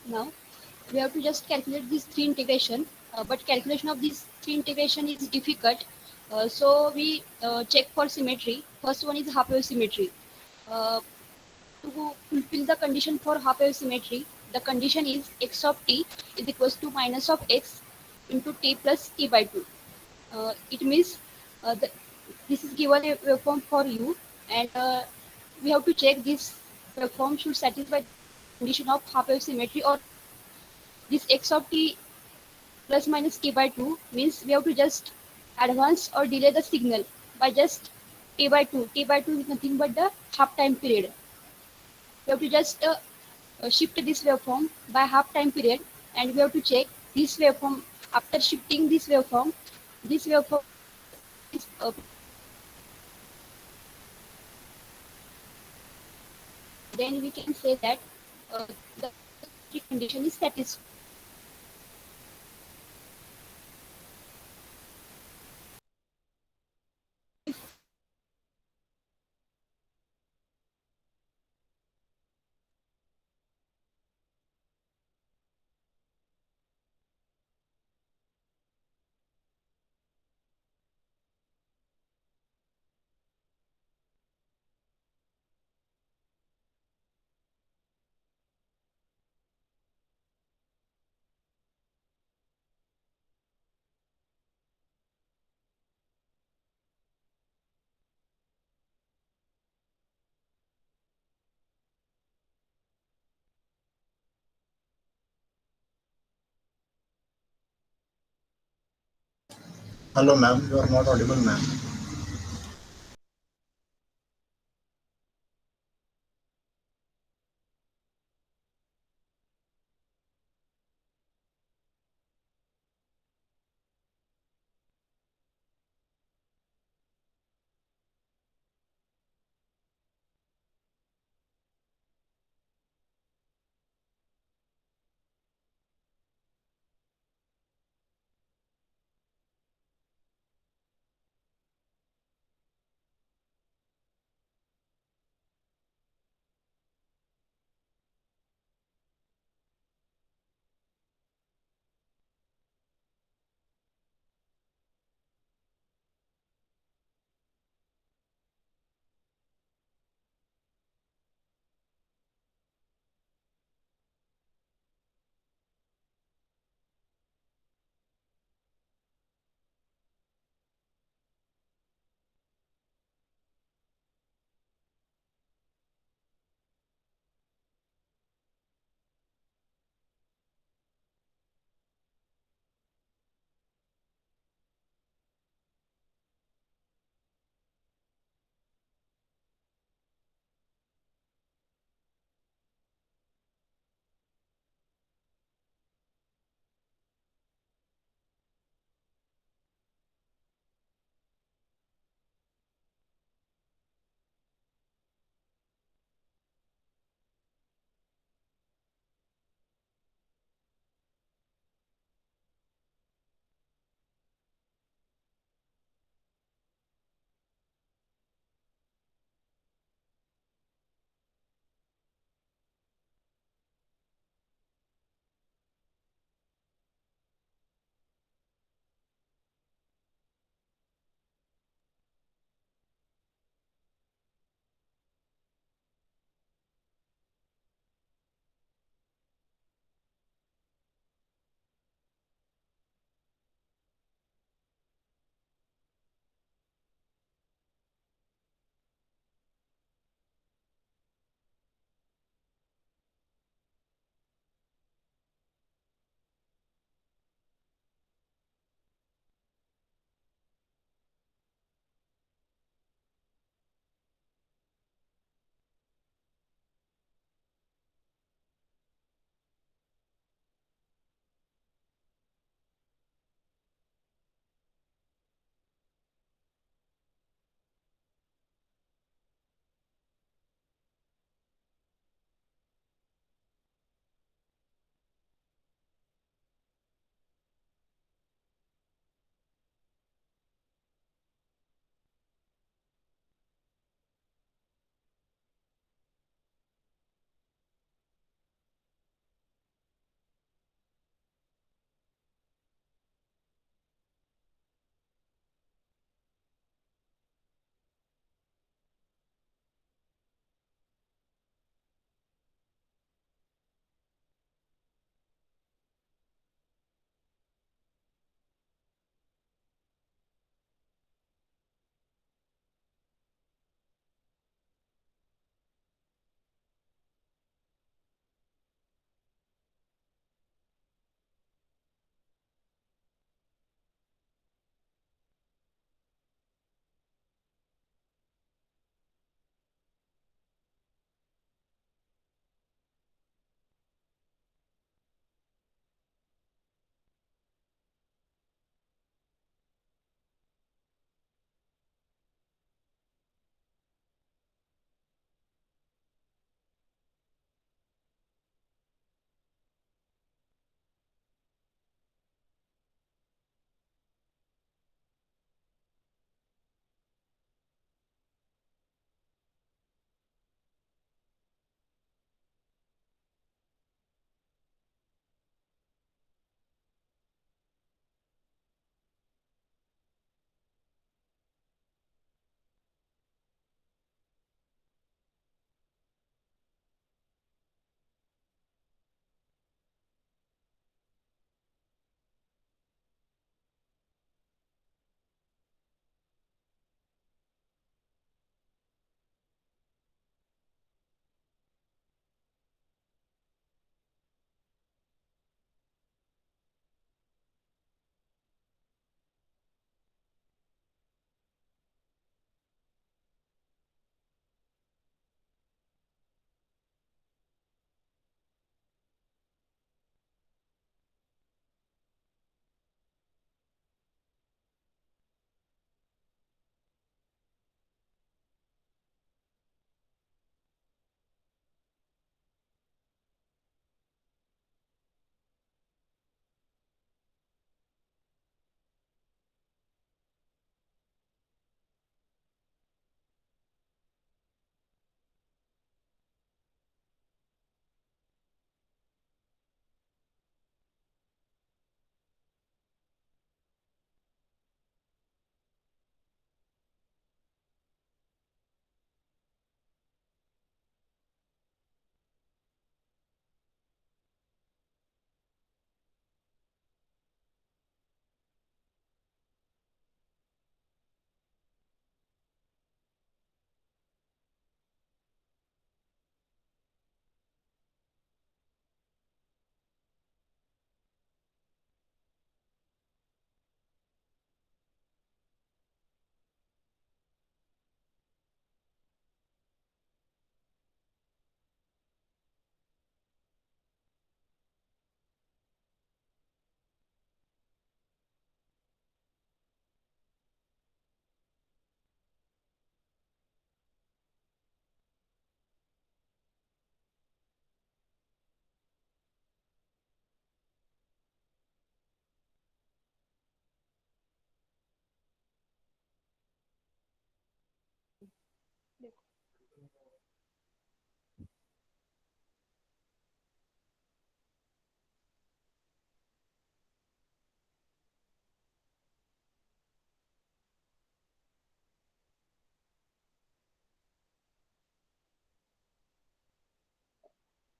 Now we have to just calculate these three integration, but calculation of these three integration is difficult. So we check for symmetry. First one is half wave symmetry. Uh, to fulfill the condition for half wave symmetry, the condition is x of t is equals to minus of x into t plus t by 2. It means the, this is given a waveform for you, and we have to check this waveform should satisfy condition of half wave symmetry or this x of t plus minus t by 2 means we have to just advance or delay the signal by just t by 2. T by 2 is nothing but the half time period. We have to just shift this waveform by half time period, and we have to check this waveform. After shifting this waveform is then we can say that the condition is satisfied. Hello, ma'am. You are not audible, ma'am.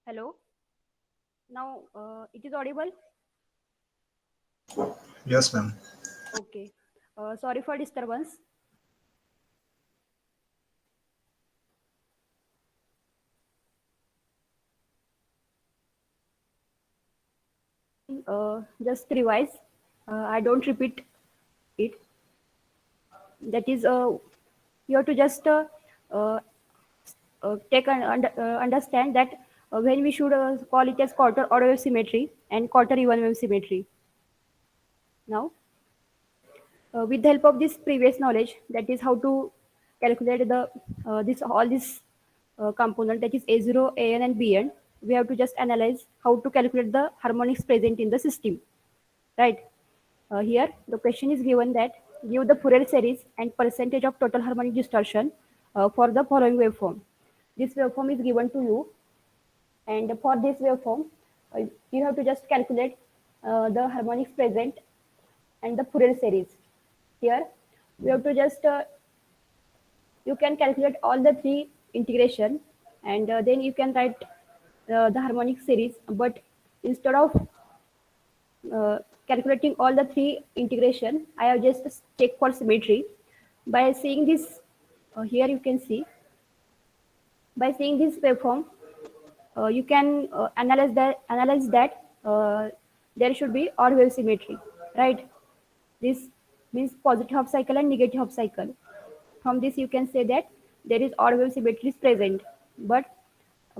Hello. Now it is audible. Yes, ma'am. Okay. Sorry for disturbance. Just revise. I don't repeat it. That is, you have to just uh, understand that when we should call it as quarter odd wave symmetry and quarter even wave symmetry. Now, with the help of this previous knowledge, that is how to calculate the this all this component, that is A0, AN, and BN. We have to just analyze how to calculate the harmonics present in the system, right? Here, the question is given that give the Fourier series and percentage of total harmonic distortion for the following waveform. This waveform is given to you, and for this waveform, you have to just calculate the harmonics present and the Fourier series. Here, we have to just you can calculate all the three integration, and then you can write the harmonic series. But instead of calculating all the three integration, I have just checked for symmetry by seeing this. Here you can see, by seeing this waveform, you can analyze that there should be odd wave symmetry, right? This means positive half cycle and negative half cycle. From this you can say that there is odd wave symmetry is present, but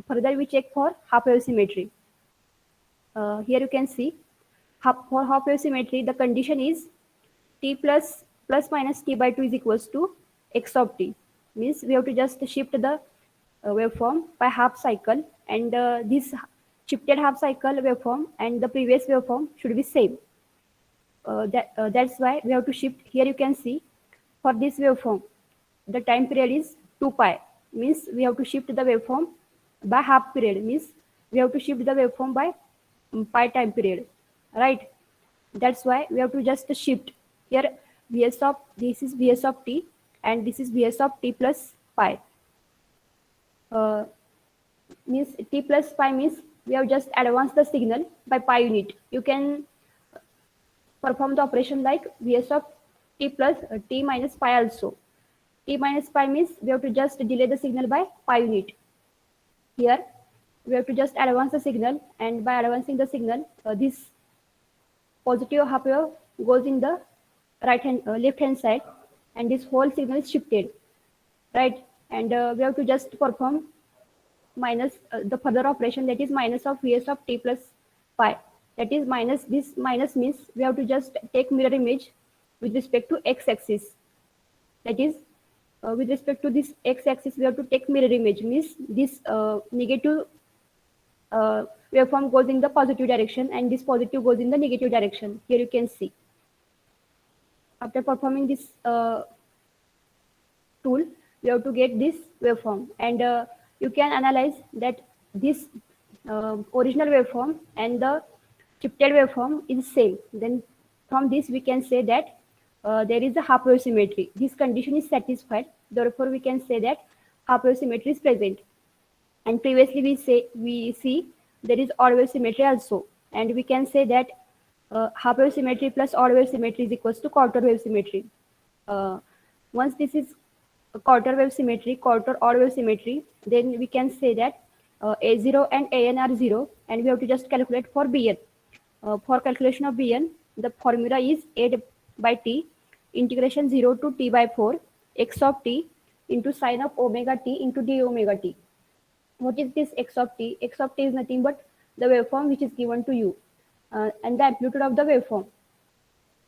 further we check for half wave symmetry. Here you can see for half wave symmetry the condition is t plus minus t by 2 is equals to x of t. Means we have to just shift the waveform by half cycle, and this shifted half cycle waveform and the previous waveform should be same. That's why we have to shift. Here you can see for this waveform the time period is 2 pi, means we have to shift the waveform by half period, means we have to shift the waveform by pi time period, right? That's why we have to just shift. Here vs of this is vs of t and this is vs of t plus pi. uh, Means t plus pi means we have just advanced the signal by pi unit. You can perform the operation like vs of t plus t minus pi also. T minus pi means we have to just delay the signal by pi unit. Here we have to just advance the signal, and by advancing the signal, this positive half wave goes in the left hand side, and this whole signal is shifted, right? And we have to just perform minus the further operation, that is minus of vs of t plus pi. That is minus, this minus means we have to just take mirror image with respect to x axis. That is with respect to this x axis we have to take mirror image, means this negative waveform goes in the positive direction and this positive goes in the negative direction. Here you can see after performing this tool we have to get this waveform, and you can analyze that this original waveform and the shifted waveform is same. Then from this we can say that there is a half wave symmetry. This condition is satisfied, therefore we can say that half wave symmetry is present. And previously we see there is odd wave symmetry also, and we can say that half wave symmetry plus odd wave symmetry is equals to quarter wave symmetry. Once this is a quarter wave symmetry, quarter odd wave symmetry, then we can say that A0 and AN are 0, and we have to just calculate for BN. For calculation of BN, the formula is A by T integration 0 to T by 4 x of t into sine of omega t into d omega t. What is this x of t? X of t is nothing but the waveform which is given to you, and the amplitude of the waveform.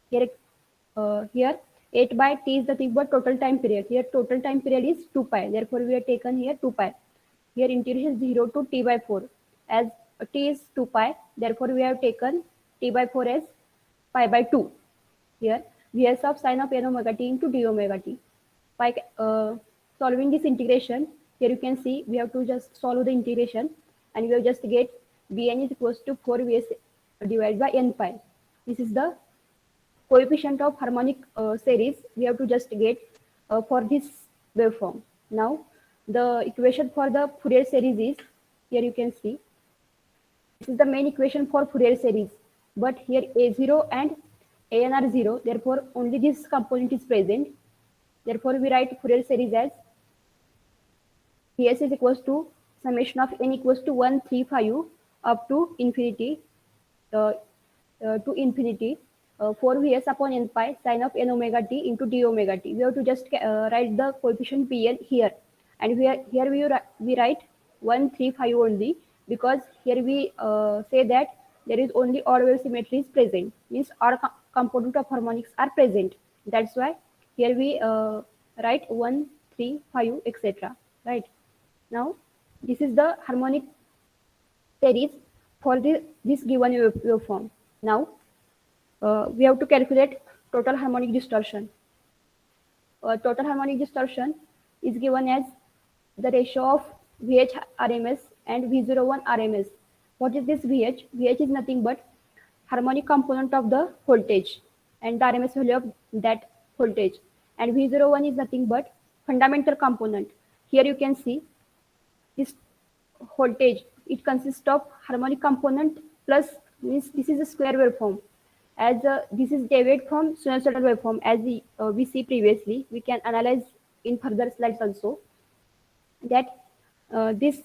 Here 8 by t is nothing but total time period. Here total time period is 2 pi. Therefore, we have taken here 2 pi. Here integration 0 to t by 4. As t is 2 pi, therefore we have taken t by 4 as pi by 2. Here vs of sine of n omega t into d omega t. Pi, solving this integration, here you can see we have to just solve the integration, and we will just get Bn is equals to 4Vs divided by n pi. This is the coefficient of harmonic series we have to just get for this waveform. Now the equation for the Fourier series is, here you can see, this is the main equation for Fourier series, but here A0 and An are 0, therefore only this component is present. Therefore we write Fourier series as Vs is equals to summation of n equals to 1, 3, 5 up to infinity, uh, 4Vs upon n pi sine of n omega t into d omega t. We have to just write the coefficient Pn here, and here we write 1, 3, 5 only, because here we say that there is only odd wave symmetry is present, means odd component of harmonics are present. That's why here we write 1, 3, 5, etc. Right? Now this is the harmonic series for this given waveform. Now we have to calculate total harmonic distortion. Total harmonic distortion is given as the ratio of VH RMS and V01 RMS. What is this VH? VH is nothing but harmonic component of the voltage and the RMS value of that voltage. And V01 is nothing but fundamental component. Here you can see this voltage. It consists of harmonic component plus, means this is a square waveform. As this is derived from sinusoidal waveform, as we see previously, we can analyze in further slides also that this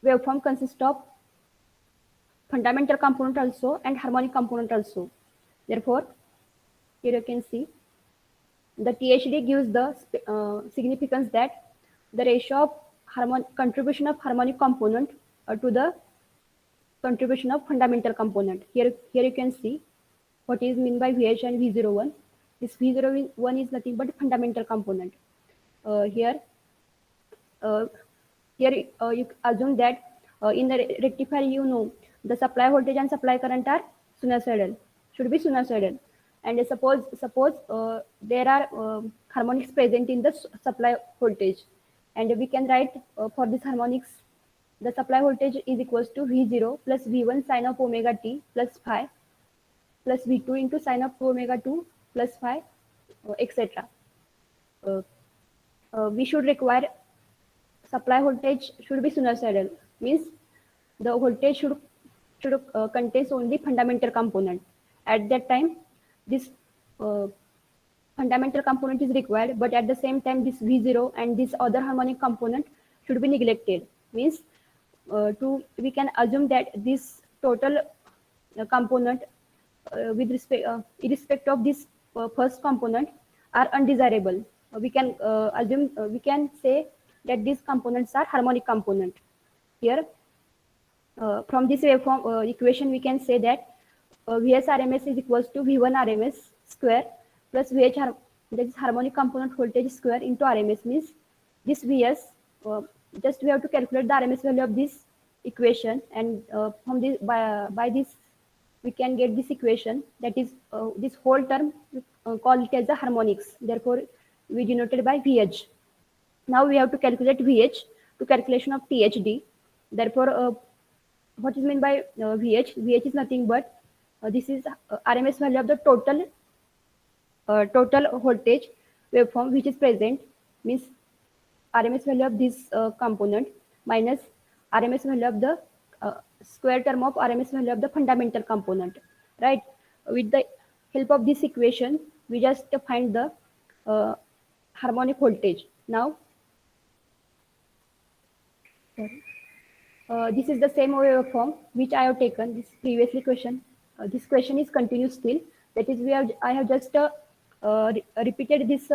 waveform consists of fundamental component also and harmonic component also. Therefore, here you can see the THD gives the significance that the ratio of contribution of harmonic component to the contribution of fundamental component. Here you can see what is meant by VH and V01. This V01 is nothing but fundamental component. Here you assume that in the rectifier, you know, the supply voltage and supply current are sinusoidal, should be sinusoidal. And suppose there are harmonics present in the supply voltage, and we can write for this harmonics, the supply voltage is equals to V0 plus V1 sine of omega t plus phi plus V2 into sine of 2 omega 2 plus phi, etc. We should require supply voltage should be sinusoidal, means the voltage should contains only fundamental component. At that time, this fundamental component is required, but at the same time this V0 and this other harmonic component should be neglected. Means we can assume that this total component with respect of this first component are undesirable. We can assume, we can say that these components are harmonic component. Here from this waveform equation, we can say that Vs RMS is equals to V1 RMS square plus VH, that is harmonic component voltage square into RMS, means this Vs, just we have to calculate the RMS value of this equation, and from this by this we can get this equation, that is this whole term call it as the harmonics. Therefore we denoted by VH. Now we have to calculate VH to calculation of THD. Therefore what is meant by VH? VH is nothing but this is RMS value of the total voltage waveform which is present, means RMS value of this component minus RMS value of the square term of RMS value of the fundamental component. Right? With the help of this equation, we just find the harmonic voltage. Now this is the same waveform which I have taken this previously question. This question is continuous still. That is, I have just repeated this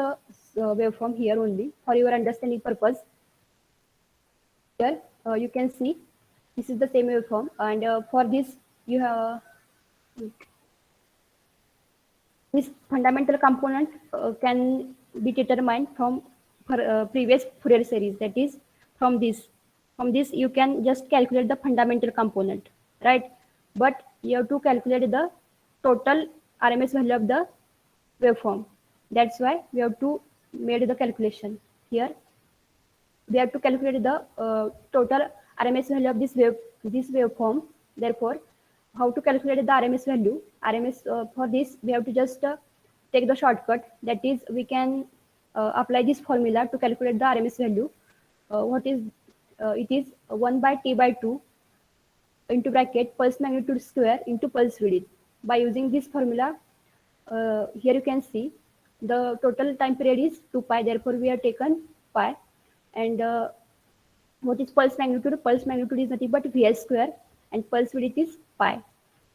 waveform here only for your understanding purpose. Here you can see this is the same waveform, and for this you have this fundamental component can be determined from previous Fourier series. That is, from this you can just calculate the fundamental component, right? But you have to calculate the total RMS value of the waveform. That's why we have to made the calculation. here we have to calculate the total RMS value of this waveform. Therefore, how to calculate the RMS value? RMS for this we have to just take the shortcut. That is, we can apply this formula to calculate the RMS value. What is it is 1 by T by 2 into bracket pulse magnitude square into pulse width. By using this formula, here you can see the total time period is 2 pi. Therefore, we have taken pi. And what is pulse magnitude? Pulse magnitude is nothing but Vs square, and pulse width is pi.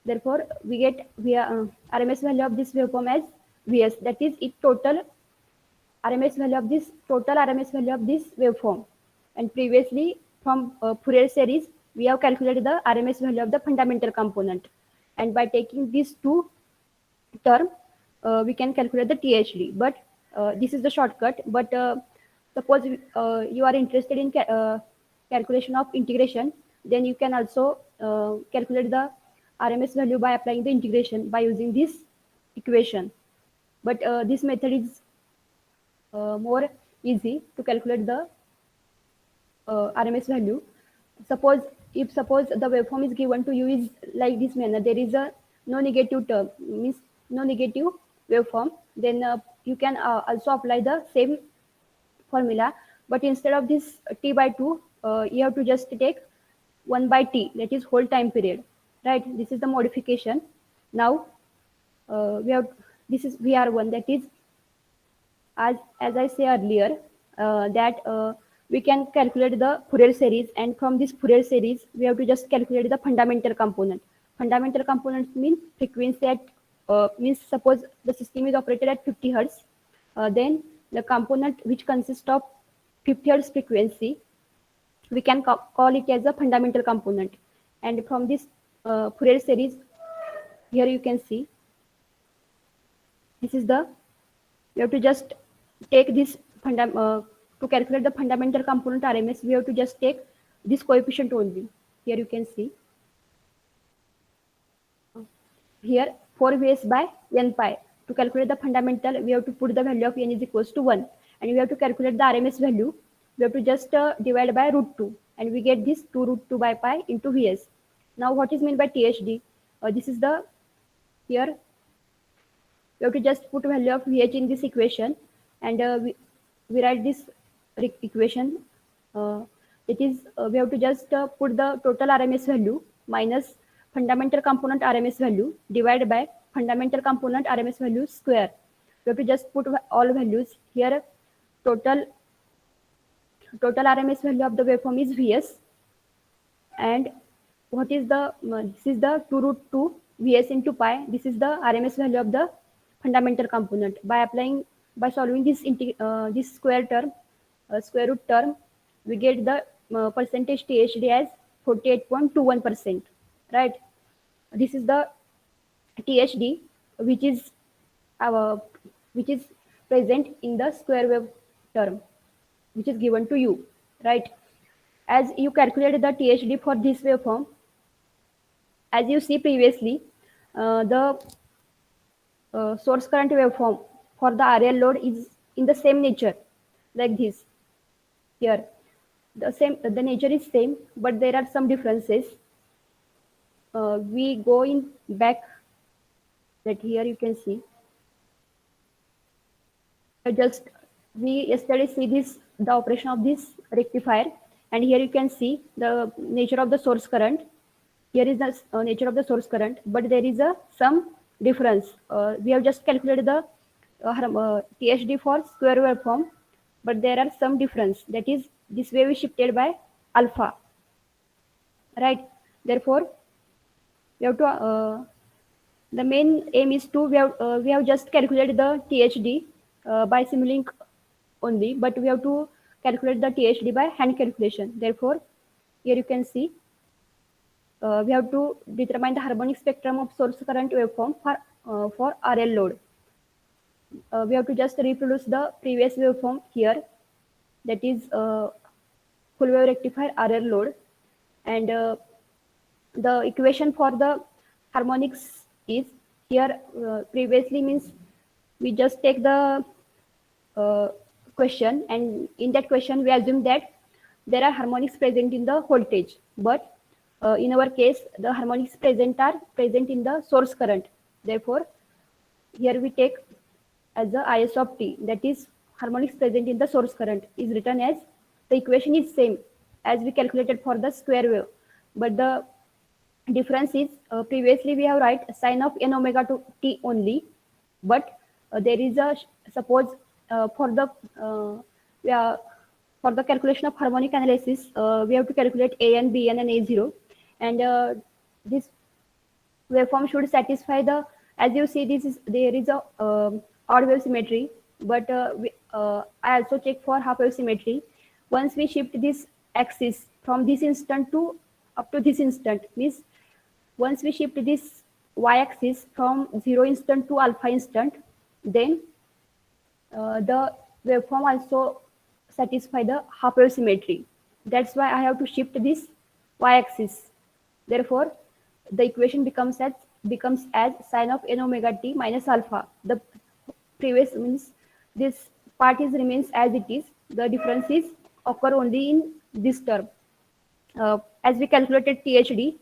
Therefore, we get RMS value of this waveform as Vs. That is its total RMS value of this waveform. And previously, from Fourier series, we have calculated the RMS value of the fundamental component. And by taking these two terms, we can calculate the THD. But this is the shortcut. But suppose you are interested in calculation of integration, then you can also calculate the RMS value by applying the integration by using this equation. But this method is more easy to calculate the RMS value. Suppose the waveform is given to you is like this manner, there is a no negative term, means no negative waveform, then you can also apply the same formula, but instead of this T by 2, you have to just take 1 by T, that is whole time period, right? This is the modification. Now this is VR1, that is, as I say earlier, that we can calculate the Fourier series, and from this Fourier series we have to just calculate the fundamental component. Fundamental components mean frequency at means suppose the system is operated at 50 hertz, then the component which consists of 50 hertz frequency, we can call it as a fundamental component. And from this Fourier series, here you can see this is the, we have to just take this to calculate the fundamental component RMS, we have to just take this coefficient only. Here you can see here 4 Vs by n pi. To calculate the fundamental, we have to put the value of n is equals to 1, and we have to calculate the RMS value. We have to just divide by root 2, and we get this 2 root 2 by pi into Vs. Now, what is meant by THD? This is the, here we have to just put value of Vh in this equation, and we write this equation. It is we have to just put the total RMS value minus fundamental component RMS value divided by fundamental component RMS value square. We have to just put all values here. Total RMS value of the waveform is Vs, and what is the this is the 2 root 2 Vs into pi. This is the RMS value of the fundamental component. By solving this this square root term, we get the percentage THD as 48.21%, right? This is the THD which is present in the square wave term which is given to you, right? As you calculated the THD for this waveform, as you see previously, the source current waveform for the RL load is in the same nature, like this. Here, the nature is same, but there are some differences. We go in back. That here you can see. We yesterday see this, the operation of this rectifier, and here you can see the nature of the source current. Here is the nature of the source current, but there is some difference. We have just calculated the THD for square waveform, but there are some difference. That is, this wave is shifted by alpha, right? Therefore, we have to the main aim is to we have just calculated the THD by Simulink only, but we have to calculate the THD by hand calculation. Therefore, here you can see we have to determine the harmonic spectrum of source current waveform for RL load. We have to just reproduce the previous waveform here, that is full wave rectifier RL load, and the equation for the harmonics is here. Previously means we just take the question, and in that question we assume that there are harmonics present in the voltage, but in our case the harmonics present are present in the source current. Therefore here we take as the is of t, that is harmonics present in the source current, is written as, the equation is same as we calculated for the square wave, but the difference is previously we have write sine of n omega to t only, but there is a, suppose for the yeah, for the calculation of harmonic analysis we have to calculate an, bn and a0, and this waveform should satisfy the, as you see this is, there is a odd wave symmetry, but I also check for half wave symmetry. Once we shift this axis from this instant to up to this instant, means once we shift this y-axis from 0 instant to alpha instant, then the waveform also satisfy the half wave symmetry. That's why I have to shift this y-axis. Therefore, the equation becomes as sine of n omega t minus alpha. The previous means this part is remains as it is. The difference is occur only in this term. As we calculated THD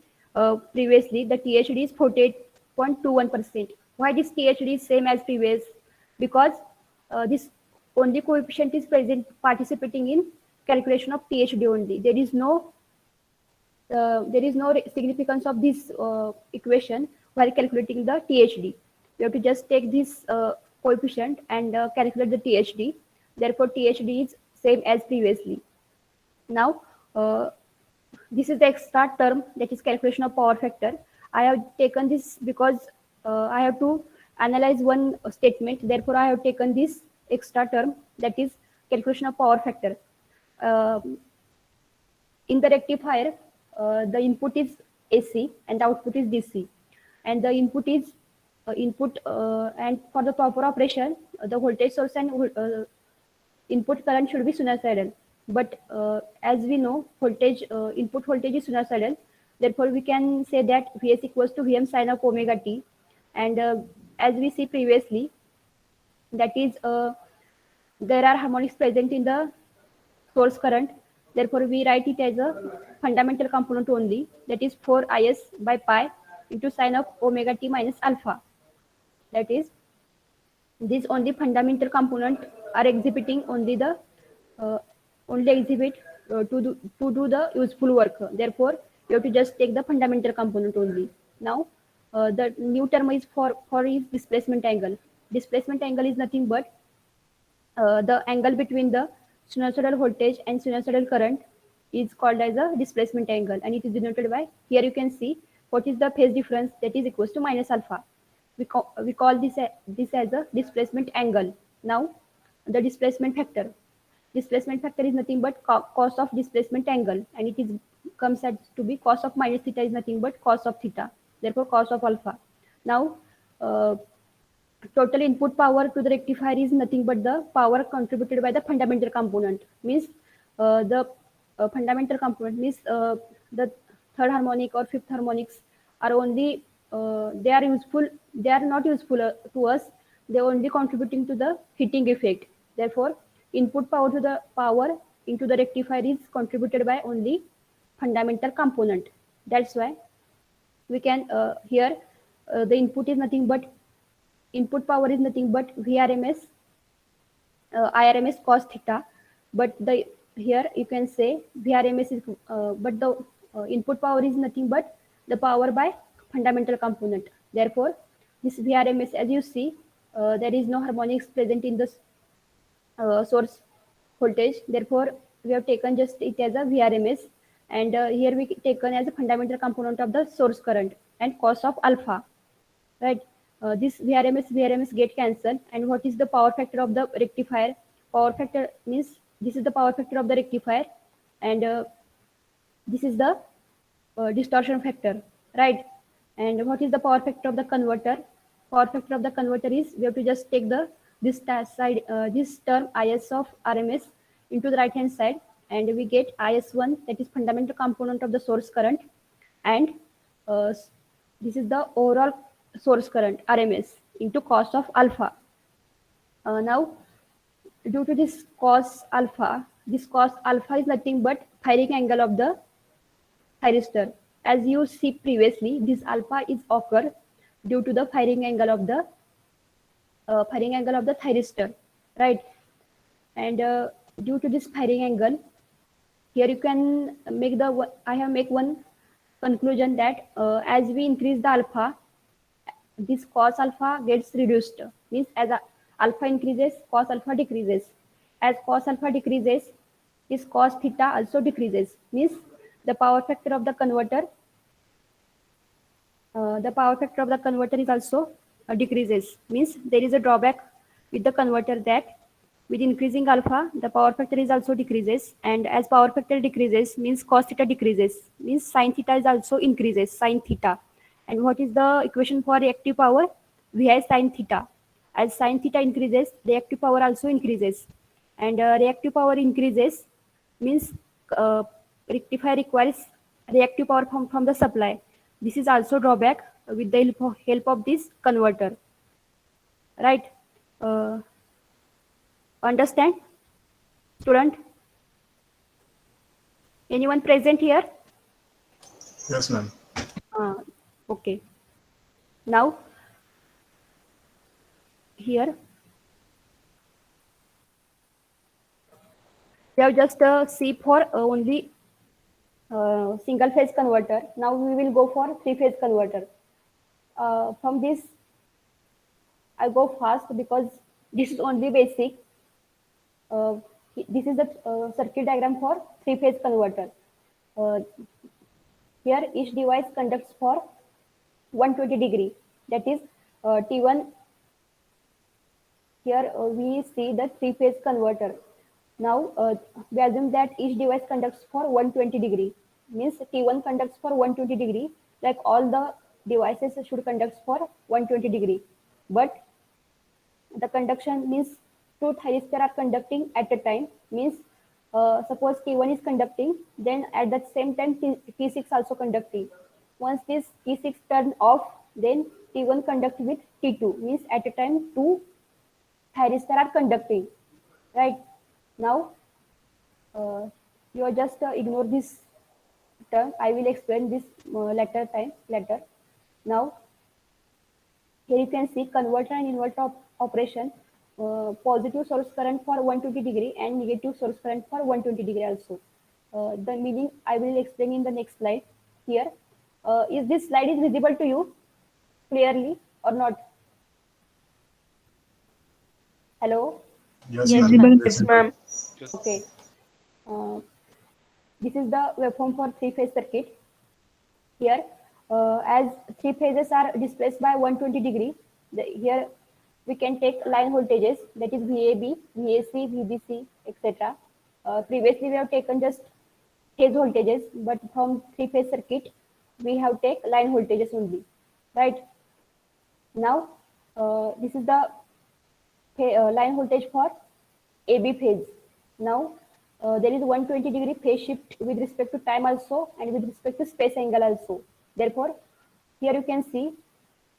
previously, the THD is 48.21%. Why this THD is same as previous? Because this only coefficient is present participating in calculation of THD only. There is no significance of this equation while calculating the THD. We have to just take this coefficient and calculate the THD. Therefore, THD is same as previously. Now, this is the extra term, that is calculation of power factor. I have taken this because I have to analyze one statement. Therefore, I have taken this extra term, that is calculation of power factor. In the rectifier, the input is AC and the output is DC, and the input is input and for the proper operation the voltage source and input current should be sinusoidal, but as we know voltage input voltage is sinusoidal. Therefore we can say that Vs equals to Vm sine of omega t, and as we see previously, that is there are harmonics present in the source current. Therefore, we write it as a fundamental component only, that is 4 is by pi into sine of omega t minus alpha. That is, these only fundamental component are exhibiting only the only exhibit to do the useful work. Therefore, you have to just take the fundamental component only. Now, the new term is for is displacement angle. Displacement angle is nothing but the angle between the sinusoidal voltage and sinusoidal current is called as a displacement angle, and it is denoted by, here you can see what is the phase difference, that is equals to minus alpha. We call this as a displacement angle. Now the displacement factor is nothing but cos of displacement angle, and it is comes out to be cos of minus theta is nothing but cos of theta, therefore cos of alpha. Now total input power to the rectifier is nothing but the power contributed by the fundamental component, means the fundamental component means the third harmonic or fifth harmonics are only they are not useful to us, they are only contributing to the heating effect. Therefore input power to the power into the rectifier is contributed by only fundamental component. That's why we can here the input is nothing but input power is nothing but Vrms Irms cos theta, but the here you can say Vrms is but the input power is nothing but the power by fundamental component. Therefore this Vrms, as you see there is no harmonics present in the source voltage. Therefore we have taken just it as a Vrms, and here we taken as a fundamental component of the source current and cos of alpha, right? This Vrms get cancelled, and what is the power factor of the rectifier? Power factor means this is the power factor of the rectifier, and this is the distortion factor, right? And what is the power factor of the converter? Power factor of the converter is, we have to just take the this side this term is of Rms into the right hand side, and we get is1, that is fundamental component of the source current, and this is the overall source current Rms into cos of alpha. Now due to this cos alpha is nothing but firing angle of the thyristor. As you see previously, this alpha is occur due to the firing angle of the thyristor, right? And due to this firing angle, here you can make I have make one conclusion that as we increase the alpha, this cos alpha gets reduced. Means as alpha increases, cos alpha decreases. As cos alpha decreases, this cos theta also decreases. Means the power factor of the converter is also decreases. Means there is a drawback with the converter that with increasing alpha, the power factor is also decreases, and as power factor decreases, means cos theta decreases, means sin theta is also increases, sin theta. And what is the equation for reactive power? Vi sin theta. As sin theta increases, reactive power also increases, and reactive power increases means uh, rectifier requires reactive power from the supply. This is also drawback with the help of this converter, right? Understand, student? Anyone present here? Yes, ma'am. Okay. Now, here we have just see for only single phase converter. Now we will go for three phase converter. From this, I go fast because this is only basic. Uh, this is the circuit diagram for three phase converter. Uh, Here each device conducts for 120 degree. That is T1. Here we see the three phase converter. Now we assume that each device conducts for 120 degree. Means T1 conducts for 120 degree. Like all the devices should conduct for 120 degree. But the conduction means two thyristor are conducting at a time. Means suppose T1 is conducting, then at that same time T6 also conducting. Once this T6 turn off, then T1 conduct with T2. Means at a time two thyristor are conducting. Right now, you are just ignore this term. I will explain this later. Now, here you can see converter and inverter operation. Positive source current for 120 degree and negative source current for 120 degree also. The meaning I will explain in the next slide. Here, is this slide is visible to you clearly or not? Hello. Yes, Yes, ma'am. yes, ma'am. Okay. Uh, this is the waveform for three phase circuit. Here, as three phases are displaced by 120 degree, here we can take line voltages, that is VAB, VAC, VBC, etc. Previously, we have taken just phase voltages, but from three phase circuit, we have take line voltages only, right? Now, this is the line voltage for AB phase. Now, there is 120 degree phase shift with respect to time also and with respect to space angle also. Therefore, here you can see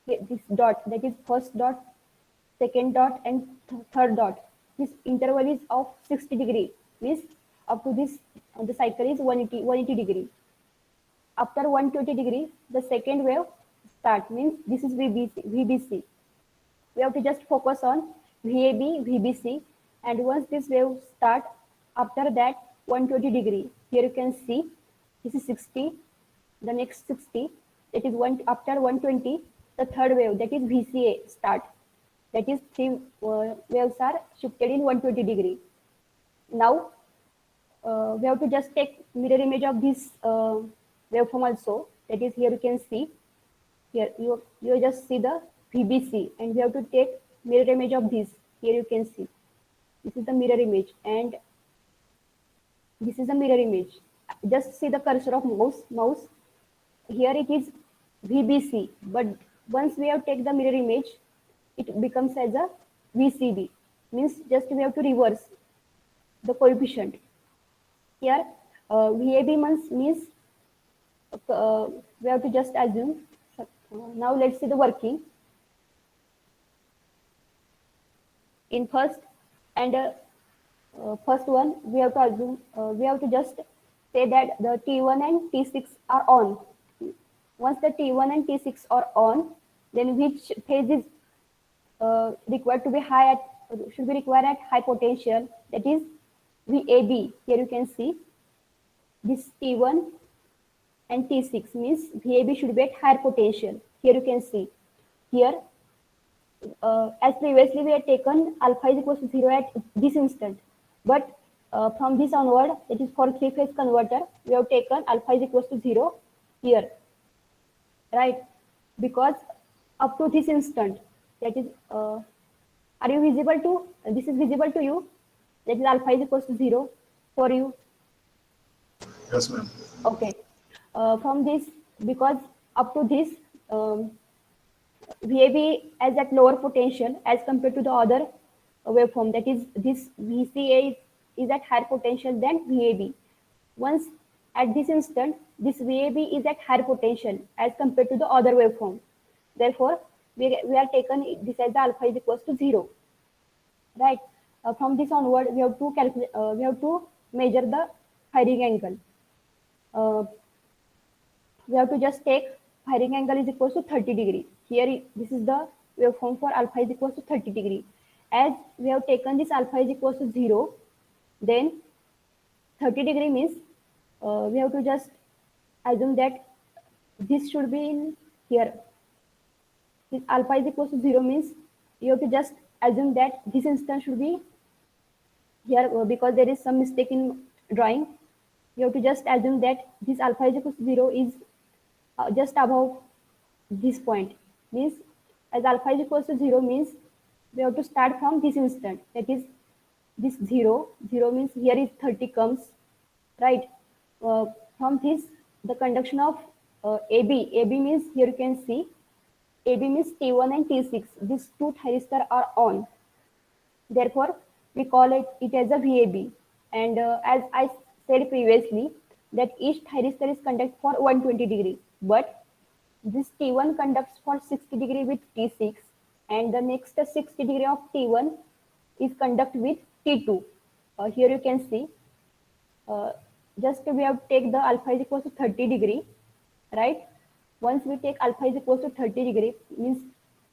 this dot, that is first dot, second dot and third dot. This interval is of 60 degree, means up to this the cycle is 180 degree. After 120 degree, the second wave start, means this is VBC. We have to just focus on VAB, VBC, and once this wave start, after that 120 degree. Here you can see this is 60, the next 60, that is one after 120, the third wave, that is VCA start. That is three waves are shifted in 120 degree. Now we have to just take mirror image of this waveform also. That is here you can see. Here you just see the VBC and we have to take mirror image of this. Here you can see. This is the mirror image and this is the mirror image. Just see the cursor of mouse. Here it is VBC, but once we have take the mirror image, it becomes as a VCB. Means just we have to reverse the coefficient. Here VAB means we have to just assume. Now let's see the working. In first and First one, we have to assume, we have to just say that the T1 and T6 are on. Once the T1 and T6 are on, then which phase is required to be high at, should be required at high potential, that is VAB. Here you can see this T1 and T6 means VAB should be at higher potential. Here you can see here, as previously we had taken alpha is equals to 0 at this instant, but from this onward, it is for three-phase converter, we have taken alpha is equals to 0 here, right? Because up to this instant, that is, are you visible to, this is visible to you, that is alpha is equals to 0 for you. Yes, ma'am. Okay. From this, because up to this, VAB as at lower potential as compared to the other waveform, that is this VCA is at higher potential than VAB. Once at this instant, this VAB is at higher potential as compared to the other waveform. Therefore, we are taken this as the alpha is equals to 0, right? From this onward, we have to calculate, we have to measure the firing angle. We have to just take firing angle is equals to 30 degree. Here, this is the waveform for alpha is equals to 30 degree. As we have taken this alpha is equals to 0, then 30 degree means we have to just assume that this should be in here. This alpha is equals to 0 means you have to just assume that this instant should be here because there is some mistake in drawing. You have to just assume that this alpha is equals to 0 is just above this point, means as alpha is equals to 0 means we have to start from this instant, that is this 0 means here is 30 comes, right? From this the conduction of AB means here you can see AB means T1 and T6, these two thyristors are on, therefore we call it as a VAB. And as I said previously that each thyristor is conducted for 120 degree, but this T1 conducts for 60 degree with T6 and the next 60 degree of T1 is conduct with T2. Here you can see just we have to take the alpha is equals to 30 degree, right? Once we take alpha is equals to 30 degree means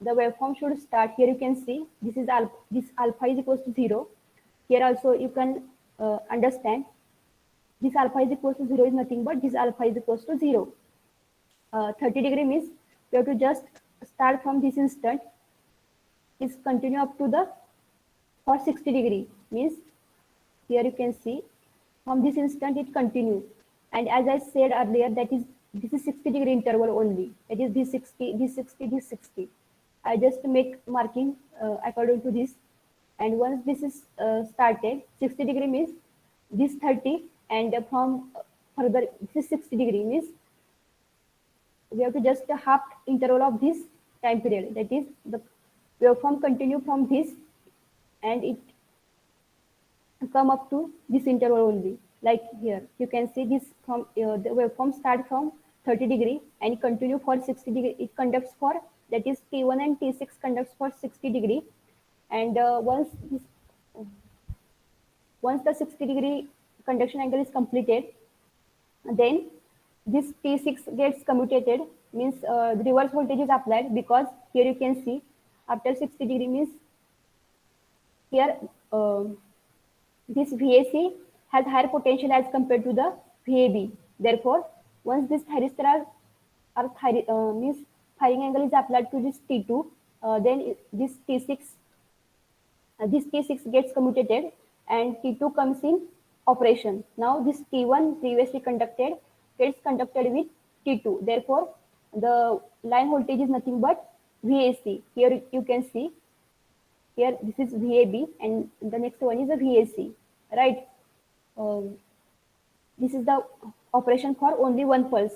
the waveform should start. Here you can see this is this alpha is equals to 0. Here also you can understand this alpha is equals to 0 is nothing but this alpha is equals to 0. 30 degree means we have to just start from this instant is continue up to the for 60 degree means here you can see from this instant it continue, and as I said earlier that is this is 60 degree interval only, that is this 60 this 60 this 60. I just make marking according to this, and once this is started 60 degree means this 30 and from further this is 60 degree means we have to just half interval of this time period, that is the waveform continue from this and it come up to this interval only, like here you can see this from the waveform start from 30 degree and continue for 60 degree, it conducts for, that is T1 and T6 conducts for 60 degree, and once the 60 degree conduction angle is completed, then this T6 gets commutated, means the reverse voltage is applied, because here you can see after 60 degree means here this VAC has higher potential as compared to the VAB. Therefore, once this thyristor means firing angle is applied to this T2, then this T6 gets commutated and T2 comes in operation. Now this T1 previously conducted gets conducted with T2. Therefore, the line voltage is nothing but VAC. Here you can see, here this is VAB and the next one is a VAC, right? This is the operation for only one pulse.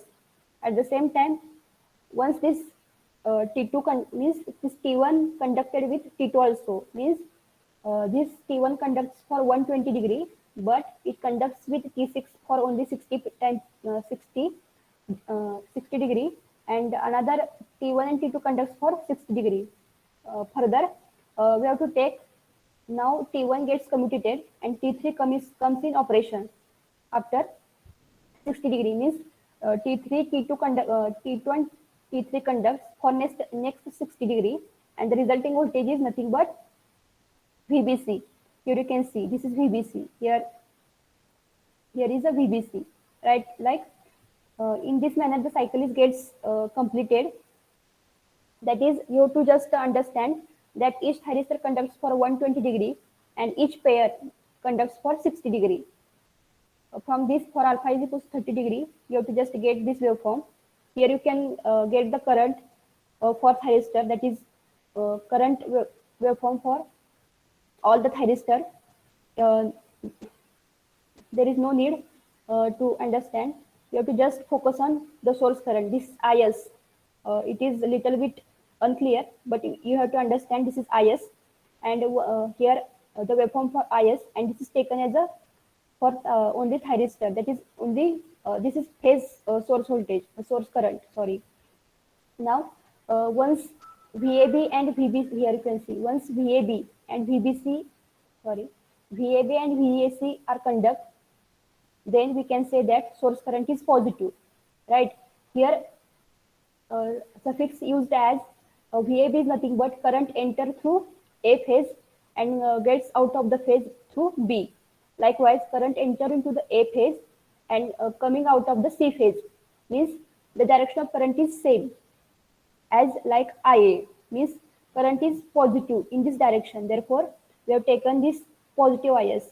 At the same time, once this T2 means this T1 conducted with T2 also, means this T1 conducts for 120 degree, but it conducts with T6 for only 60 degree, and another T1 and T2 conducts for 60 degree. Further, we have to take Now T1 gets commutated and T3 comes in operation after 60 degree, means T3, T2 T2 and T3 conducts for next 60 degree, and the resulting voltage is nothing but VBC. Here you can see this is VBC. Here is a VBC, right? Like in this manner the cycle is gets completed. That is, you have to just understand that each thyristor conducts for 120 degree and each pair conducts for 60 degree. From this, for alpha is equals to 30 degree, you have to just get this waveform. Here you can get the current for thyristor, that is current waveform for all the thyristor. Uh, there is no need to understand. You have to just focus on the source current. This IS, it is a little bit unclear, but you have to understand this is IS, and here the waveform for IS, and this is taken as a for only thyristor. That is only this is phase source voltage, source current. Sorry. Now, once VAB and VBC, here you can see once VAB and VBC, sorry, VAB and VAC are conduct, then we can say that source current is positive, right? Here, suffix used as VAB is nothing but current enter through A phase and gets out of the phase through B. Likewise, current enter into the A phase and coming out of the C phase, means the direction of current is same as like IA, means current is positive in this direction. Therefore, we have taken this positive IS.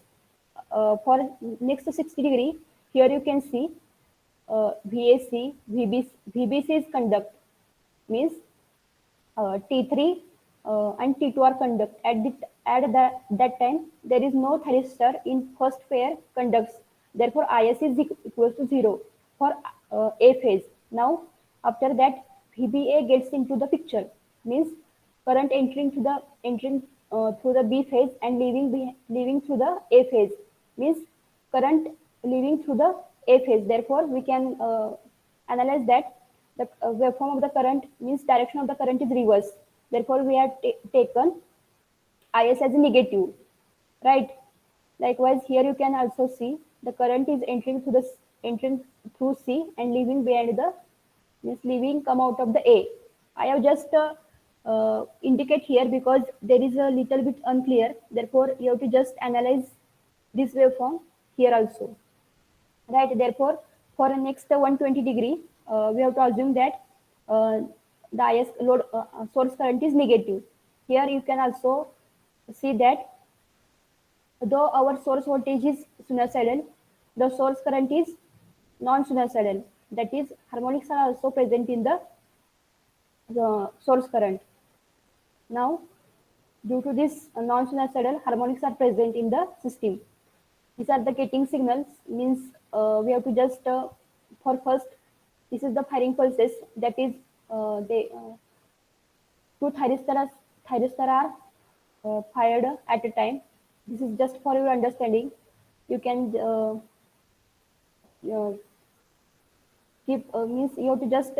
For next 60 degree, here you can see VAC, VBC is conduct, means T3 and T2 are conduct. That time, there is no thyristor in first pair conducts. Therefore, IS is equals to 0 for A phase. Now, after that, VBA gets into the picture, means current entering through the B phase and leaving through the A phase, means current leaving through the A phase. Therefore, we can analyze that the waveform of the current, means direction of the current is reverse. Therefore, we have taken IS as a negative, right? Likewise, here you can also see the current is entering through C and leaving behind the, means leaving come out of the A. I have just indicate here because there is a little bit unclear. Therefore, you have to just analyze this waveform here also, right? Therefore, for the next 120 degree, we have to assume that the IS load source current is negative. Here you can also see that though our source voltage is sinusoidal, the source current is non-sinusoidal. That is, harmonics are also present in the source current. Now, due to this non-sinusoidal, harmonics are present in the system. These are the gating signals, means we have to just for first, this is the firing pulses, that is two thyristor are fired at a time. This is just for your understanding. You can keep means you have to just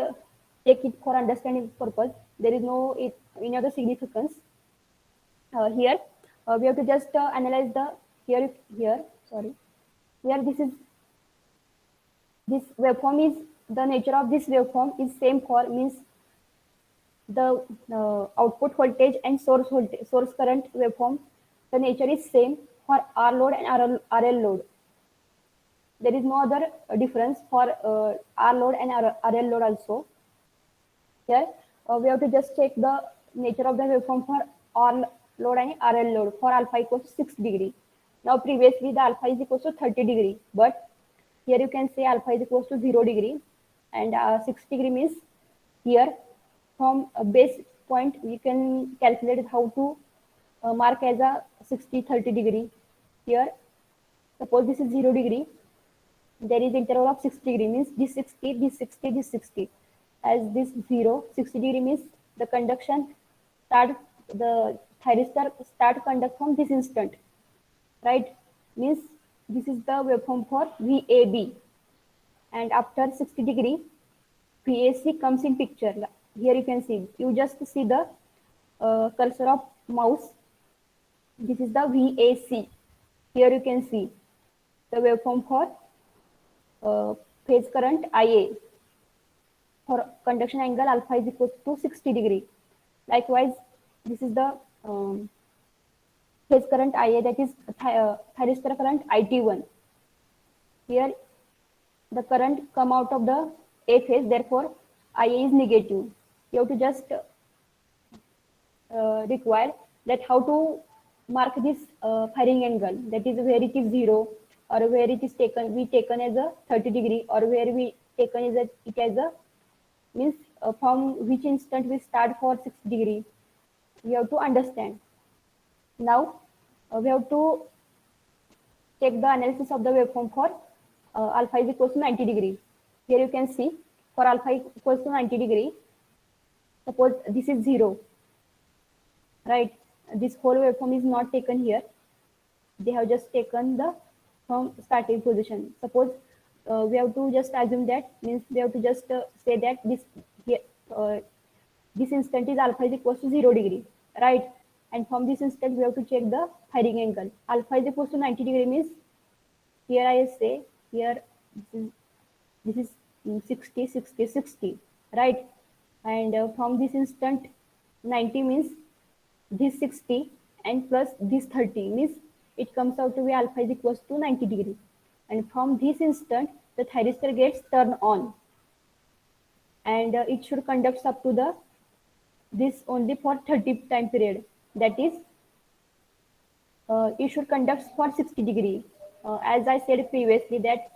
take it for understanding purpose. There is no any other significance here. We have to just analyze the here this waveform is the nature of this waveform is same for, means the output voltage and source current waveform, the nature is same for R load and RL load. There is no other difference for R load and RL load also. Here we have to just check the nature of the waveform for R load and RL load for alpha equals to 6 degree. Now previously the alpha is equals to 30 degree, but here you can say alpha is equals to 0 degree and 6 degree means here from a base point we can calculate how to mark as a 60-30 degree. Here suppose this is 0 degree, there is interval of 60 degree, means this 60, this 60, this 60. As this 0, 60 degree means the conduction start, the thyristor start conduct from this instant, right? Means this is the waveform for VAB, and after 60 degree VAC comes in picture. Here you can see, you just see the cursor of mouse This is the VAC. Here you can see the waveform for phase current IA. For conduction angle alpha is equal to 60 degree. Likewise, this is the phase current IA, that is thyristor current IT1. Here the current come out of the A phase, therefore IA is negative. You have to just require that how to mark this firing angle, that is where it is 0 or where it is taken as a 30 degree or where we taken it as a means from which instant we start for 60 degree. We have to understand. Now we have to check the analysis of the waveform for alpha is equals to 90 degree. Here you can see for alpha equals to 90 degree, suppose this is 0, right? This whole waveform is not taken here. They have just taken the from starting position. Suppose we have to just assume that, means we have to just say that here, uh, this instant is alpha is equals to 0 degree, right? And from this instant we have to check the firing angle. Alpha is equals to 90 degree means here I say here this is 60, 60, 60, right? And from this instant 90 means this 60 and plus this 30 means it comes out to be alpha is equals to 90 degree. And from this instant the thyristor gets turned on, and it should conduct up to the this only for 30 time period, that is it should conduct for 60 degree. As I said previously that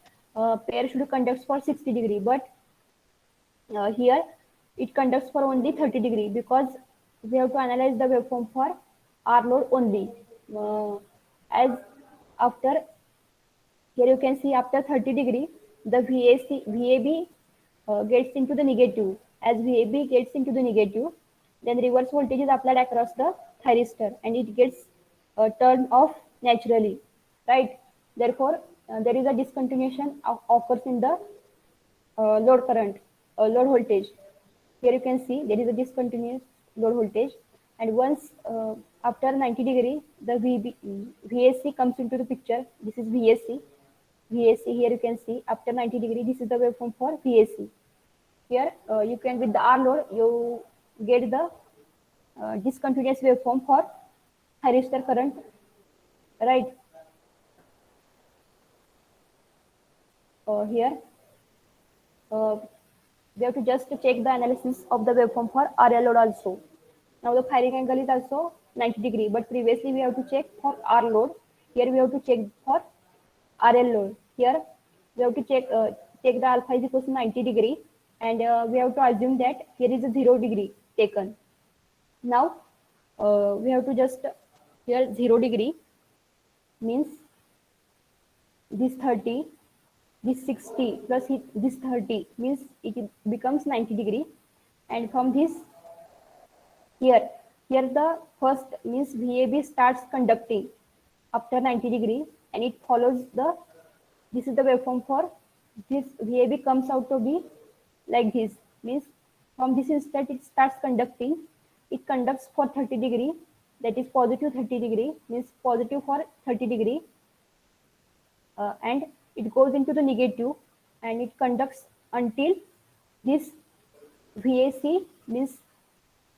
pair should conduct for 60 degree, but here it conducts for only 30 degree because we have to analyze the waveform for R load only. As after here you can see after 30 degree the VAB gets into the negative. As VAB gets into the negative, then reverse voltage is applied across the thyristor and it gets turned off naturally, right? Therefore there is a discontinuation occurs in the load current, load voltage. Here you can see there is a discontinuous load voltage, and once after 90 degree the VAC comes into the picture. This is VAC. Here you can see after 90 degree this is the waveform for VAC. Here you can, with the R load, you get the discontinuous waveform for thyristor current, right? Here we have to just check the analysis of the waveform for RL load also. Now the firing angle is also 90 degree, but previously we have to check for R load. Here we have to check for RL load. Here we have to check the alpha is equals to 90 degree, and we have to assume that here is a 0 degree taken. Now we have to just here 0 degree means this 30, this 60 plus this 30 means it becomes 90 degree, and from this here the first means VAB starts conducting after 90 degree, and it follows the, this is the waveform for this VAB comes out to be like this, means from this instant it starts conducting. It conducts for 30 degree, that is positive 30 degree means positive for 30 degree, and it goes into the negative and it conducts until this VAC means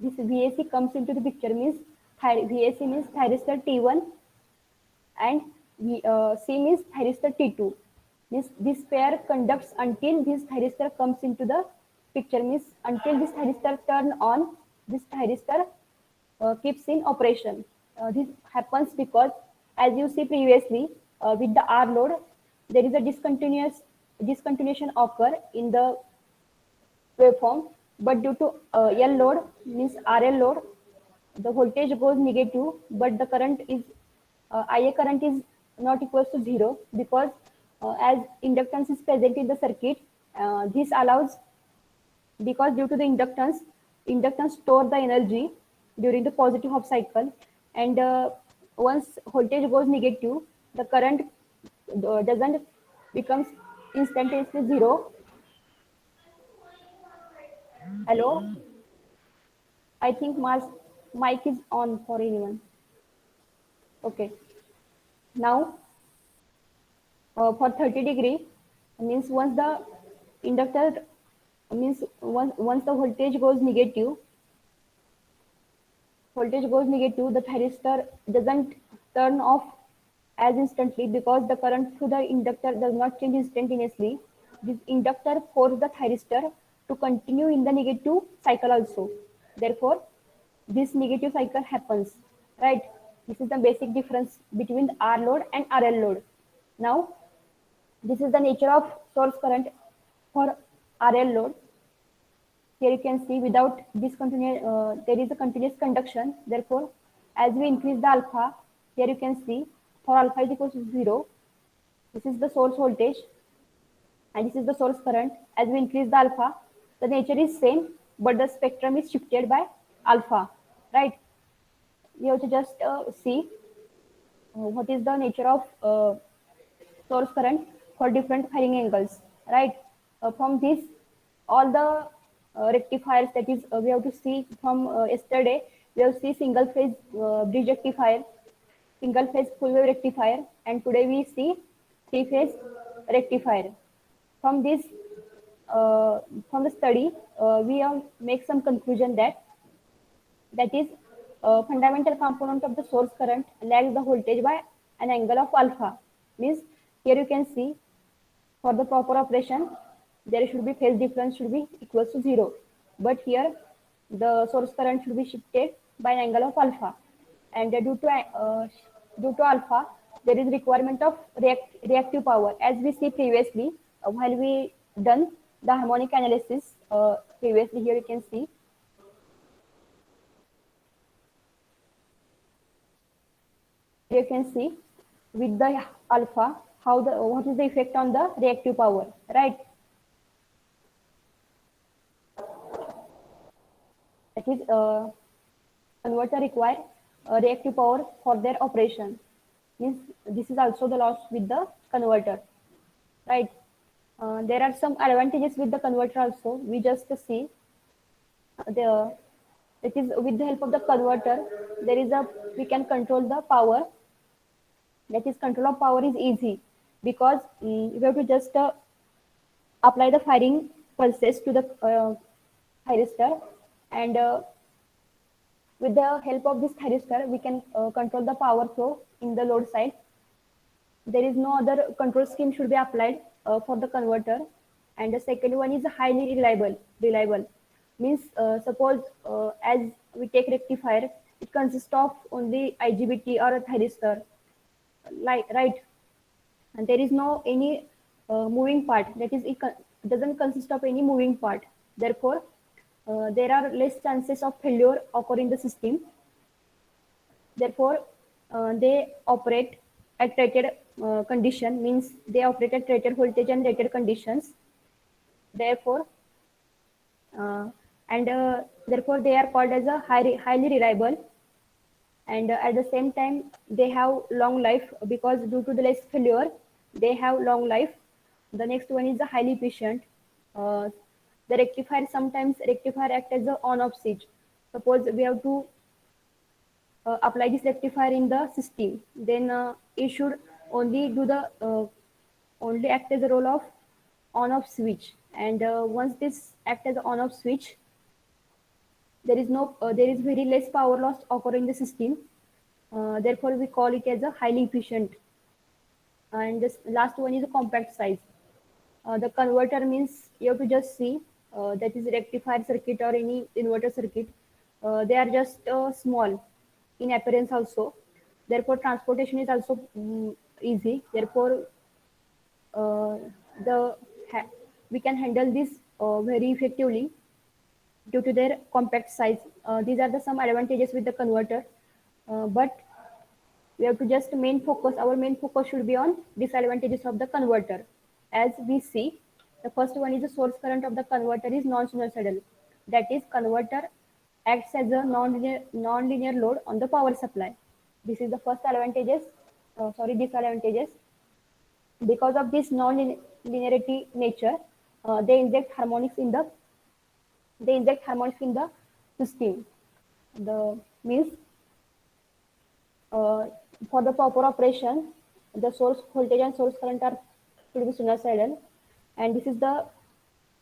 this VAC comes into the picture, means VAC means thyristor T1 and C means thyristor T2. Means this pair conducts until this thyristor comes into the picture, means until this thyristor turn on, this thyristor keeps in operation. This happens because, as you see previously, with the R load, there is a discontinuation occur in the waveform, but due to L load means RL load, the voltage goes negative, but the current is IA current is not equals to 0 because as inductance is present in the circuit, this allows, because due to the inductance store the energy during the positive half cycle, and once voltage goes negative, the current doesn't becomes instantaneously 0. Hello, I think my mic is on for anyone. Okay. Now, for 30 degree means once the inductor means once the voltage goes negative, the thyristor doesn't turn off as instantly because the current through the inductor does not change instantaneously. This inductor forces the thyristor to continue in the negative cycle also. Therefore, this negative cycle happens, right? This is the basic difference between the R load and RL load. Now, this is the nature of source current for RL load. Here you can see without discontinuous, there is a continuous conduction. Therefore, as we increase the alpha, here you can see for alpha is equal to 0. This is the source voltage and this is the source current. As we increase the alpha, the nature is same, but the spectrum is shifted by alpha, right? We have to just see what is the nature of source current for different firing angles, right? From this, all the rectifiers that is we have to see from yesterday, we have see single phase bridge rectifier, single phase full wave rectifier, and today we see three phase rectifier. From this, from the study, we have make some conclusion that is fundamental component of the source current lags the voltage by an angle of alpha. Means here you can see for the proper operation there should be phase difference should be equal to 0, but here the source current should be shifted by an angle of alpha, and due to alpha there is requirement of reactive power, as we see previously while we done the harmonic analysis previously. Here you can see with the alpha how the what is the effect on the reactive power, right? That is converter require reactive power for their operation. Means this is also the loss with the converter, right? There are some advantages with the converter also. We just see the it is with the help of the converter there is a we can control the power. That is control of power is easy because we have to just apply the firing pulses to the thyristor, and with the help of this thyristor we can control the power flow in the load side. There is no other control scheme should be applied for the converter. And the second one is highly reliable means suppose as we take rectifier, it consists of only IGBT or a thyristor, like, right? And there is no any moving part, that is it doesn't consist of any moving part. Therefore there are less chances of failure occur in the system. Therefore they operate at rated condition, means they operate at rated voltage and rated conditions. Therefore and therefore they are called as a highly reliable, and at the same time they have long life because due to the less failure they have long life. The next one is a highly efficient. The rectifier, sometimes rectifier act as a on off switch. Suppose we have to apply this rectifier in the system, then it should only do the only act as a role of on off switch, and once this act as an on off switch there is no there is very less power loss occur in the system. Therefore we call it as a highly efficient. And this last one is a compact size. The converter means you have to just see that is rectifier circuit or any inverter circuit. They are just small in appearance also. Therefore transportation is also easy. Therefore the we can handle this very effectively due to their compact size. These are the some advantages with the converter, but we have to just our main focus should be on disadvantages of the converter. As we see, the first one is the source current of the converter is non-sinusoidal. That is, converter acts as a non-linear load on the power supply. This is the first disadvantages. Because of this non-linearity nature, they inject harmonics in the system. The means For the proper operation, the source voltage and source current are should be sinusoidal, and this is the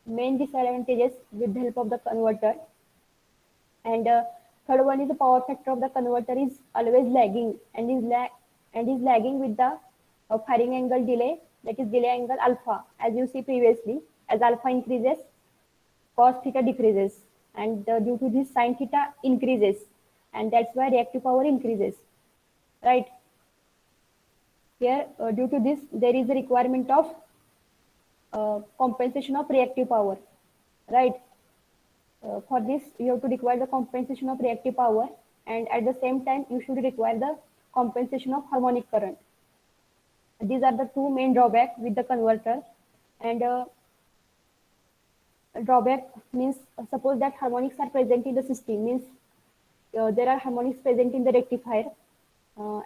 main disadvantages with the help of the converter. And third one is the power factor of the converter is always lagging and is lagging with the firing angle delay, that is delay angle alpha. As you see previously, as alpha increases, cos theta decreases, and due to this sin theta increases, and that's why reactive power increases, right? Here, due to this, there is a requirement of compensation of reactive power, right? For this, you have to require the compensation of reactive power, and at the same time, you should require the compensation of harmonic current. These are the two main drawbacks with the converter. And drawback means suppose that harmonics are present in the system, means there are harmonics present in the rectifier,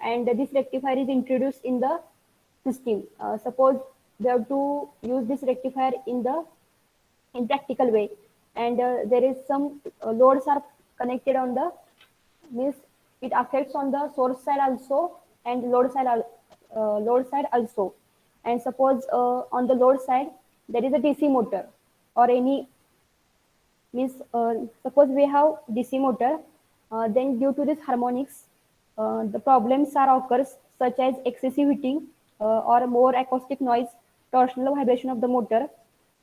and this rectifier is introduced in the system. Suppose we have to use this rectifier in practical way, and there is some loads are connected on the, means it affects on the source side also and load side also. And suppose on the load side there is a DC motor or any, means suppose we have DC motor, then due to this harmonics, the problems are occurs such as excessive heating or more acoustic noise, torsional vibration of the motor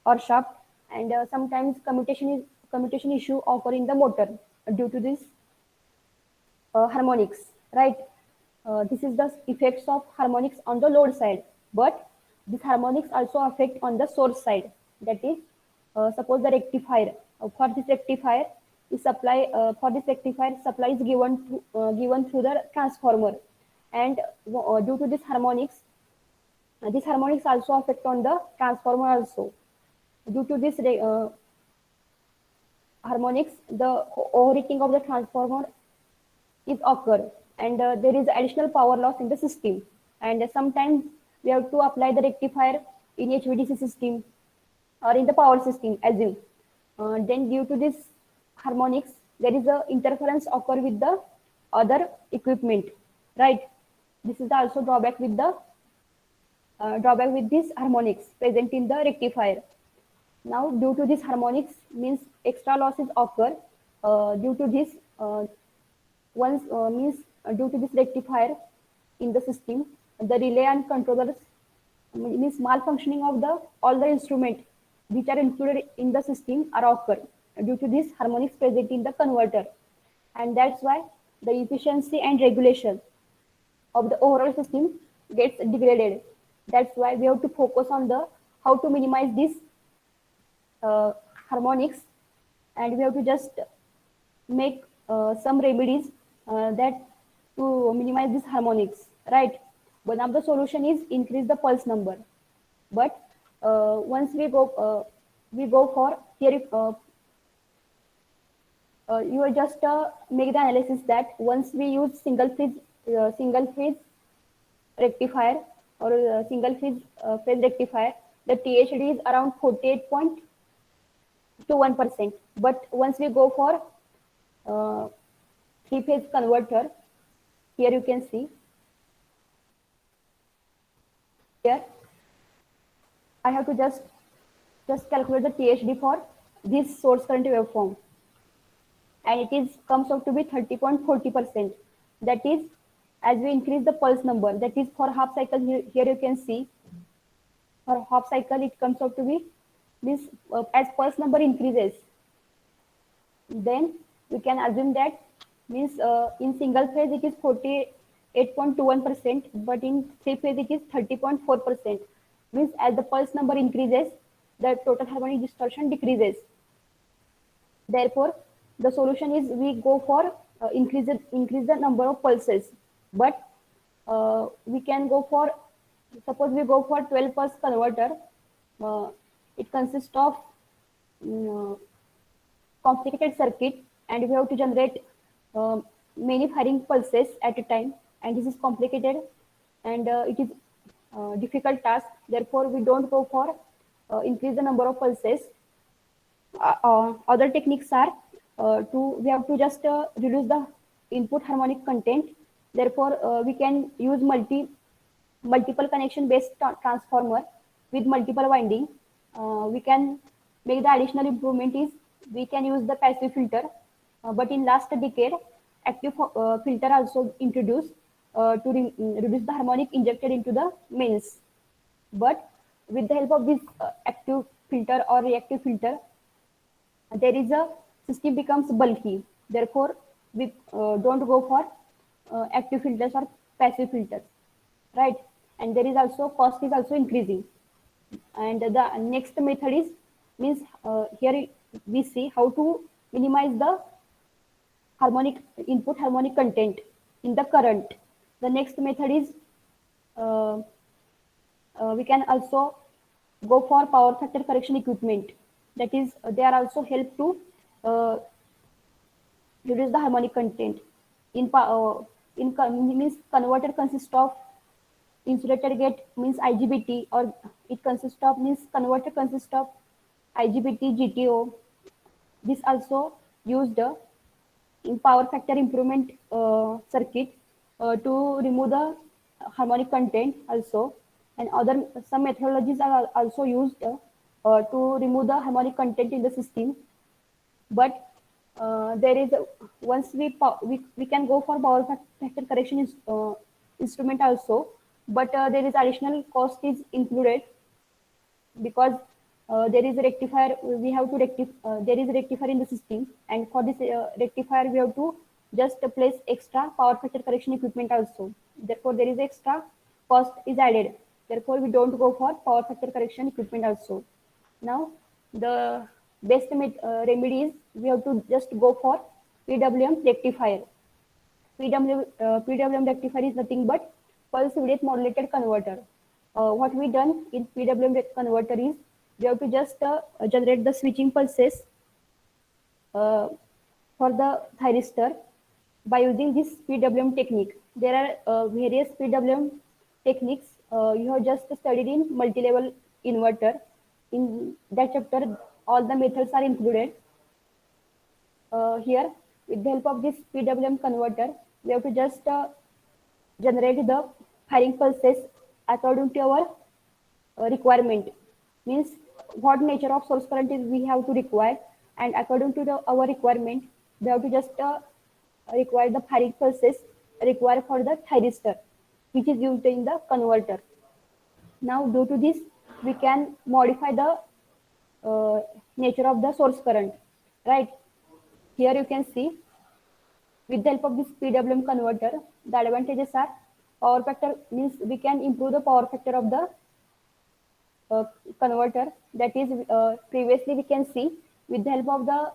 or shaft, and sometimes commutation issue occur in the motor due to this harmonics, right? This is the effects of harmonics on the load side, but this harmonics also affect on the source side. That is, suppose the rectifier, for this rectifier is supply, for this rectifier supply is given through the transformer, and due to this harmonics also affect on the transformer also. Due to this harmonics, the overheating of the transformer is occur, and there is additional power loss in the system, and sometimes we have to apply the rectifier in HVDC system or in the power system, assume. Then due to this harmonics, there is a interference occur with the other equipment, right? This is the also drawback with the drawback with this harmonics present in the rectifier. Now, due to this harmonics, means extra losses occur due to this once means due to this rectifier in the system, the relay and controllers, means malfunctioning of the all the instrument which are included in the system are occur due to this harmonics present in the converter, and that's why the efficiency and regulation of the overall system gets degraded. That's why we have to focus on the how to minimize this harmonics, and we have to just make some remedies that to minimize this harmonics, right? One of the solution is increase the pulse number, but once we go for here, you will just make the analysis that once we use single phase rectifier or single phase rectifier, the THD is around 48.21%. But once we go for three-phase converter, here you can see here I have to just calculate the THD for this source current waveform, and it is comes out to be 30.40%. That is, as we increase the pulse number, that is for half cycle, here you can see for half cycle it comes out to be this, as pulse number increases, then we can assume that means in single phase it is 48.21%, but in three phase it is 30.4%. Means as the pulse number increases, the total harmonic distortion decreases. Therefore, the solution is we go for increase the number of pulses, but we can go for, suppose we go for 12 pulse converter. It consists of complicated circuit, and we have to generate many firing pulses at a time, and this is complicated, and it is difficult task. Therefore, we don't go for increase the number of pulses. Other techniques are we have to just reduce the input harmonic content Therefore, we can use multiple connection based transformer with multiple winding. We can make the additional improvement is we can use the passive filter, but in last decade, active filter also introduced to reduce the harmonic injected into the mains. But with the help of this active filter or reactive filter, there is a system becomes bulky. Therefore, we don't go for active filters or passive filters, right? And there is also cost is also increasing. And the next method is means here we see how to minimize the harmonic input harmonic content in the current. The next method is uh, we can also go for power factor correction equipment. That is, they are also help to uh, reduce the harmonic content. Means converter consists of insulated gate means IGBT, or it consists of means converter consists of IGBT GTO. This also used in power factor improvement circuit to remove the harmonic content also, and other some methodologies are also used to remove the harmonic content in the system. But there is once we can go for power factor correction instrument also, but there is additional cost is included because there is a rectifier we have to rectify there is a rectifier in the system, and for this rectifier we have to just place extra power factor correction equipment also. Therefore there is extra cost is added. Therefore we don't go for power factor correction equipment also. Now the best remedy is we have to just go for PWM rectifier. PWM rectifier is nothing but pulse width modulated converter. What we done in PWM converter is we have to just generate the switching pulses uh, for the thyristor by using this PWM technique. There are various PWM techniques you have just studied in multi-level inverter. In that chapter, all the methods are included. Here, with the help of this PWM converter, we have to just generate the firing pulses according to our requirement. Means what nature of source current is we have to require, and according to our requirement, we have to just require the firing pulses required for the thyristor, which is used in the converter. Now, due to this, we can modify the nature of the source current, right? Here you can see with the help of this PWM converter, the advantages are power factor means we can improve the power factor of the uh, converter. That is, previously we can see with the help of the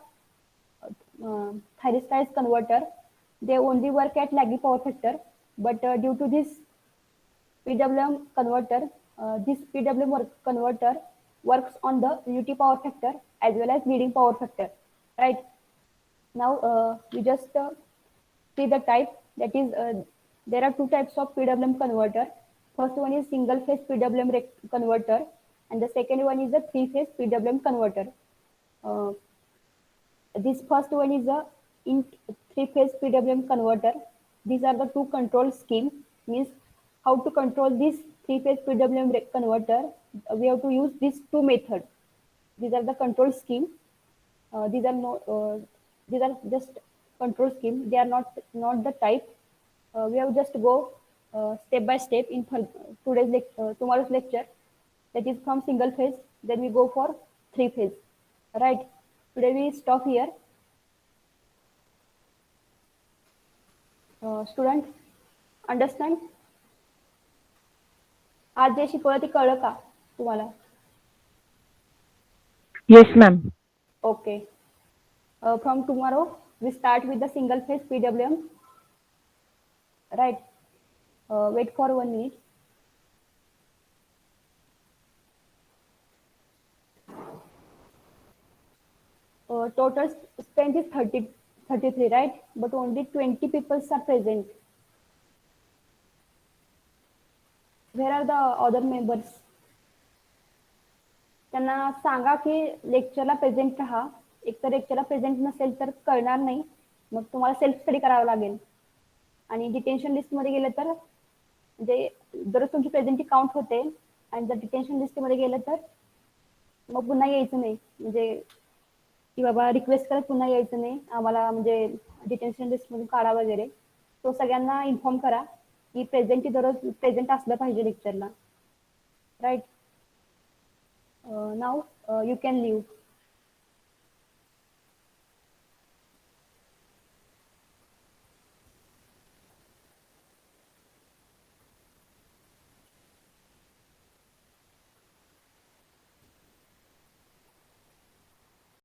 thyristor converter, they only work at lagging power factor. But due to this PWM converter, this PWM converter works on the unity power factor as well as leading power factor, right? Now we just see the type. That is, there are two types of PWM converter. First one is single phase PWM converter, and the second one is a three phase PWM converter. Uh, this first one is a in three phase PWM converter. These are the two control scheme. Means how to control this three phase PWM converter. We have to use these two methods. These are the control scheme. These are no these are just control scheme. They are not the type. We have just go step by step in tomorrow's lecture. That is from single phase. Then we go for three phase. Right. Today we stop here. Student, understand? आज जे शिकवलं ते कळलं का तुम्हाला? Yes, ma'am. Okay. From tomorrow we start with the single phase PWM. Right. Wait for 1 minute. Total strength is 33, right? But only 20 people are present. Where are the other members? त्यांना सांगा की लेक्चरला present राहा. एक तर लेक्चरला present नसेल तर कळणार नाही, मग तुम्हाला सेल्फ स्टडी करावं लागेल. आणि डिटेन्शन लिस्टमध्ये गेलं तर म्हणजे दररोज तुमची प्रेझेंटची काउंट होते आणि जर डिटेन्शन लिस्टमध्ये गेलं तर मग पुन्हा यायचं नाही, म्हणजे की बाबा रिक्वेस्ट करत पुन्हा यायचं नाही आम्हाला, म्हणजे डिटेन्शन लिस्टमधून काढा वगैरे. तो सगळ्यांना इन्फॉर्म करा की प्रेझेंट दररोज प्रेझेंट असलं पाहिजे लेक्चरला. Right. Now you can live.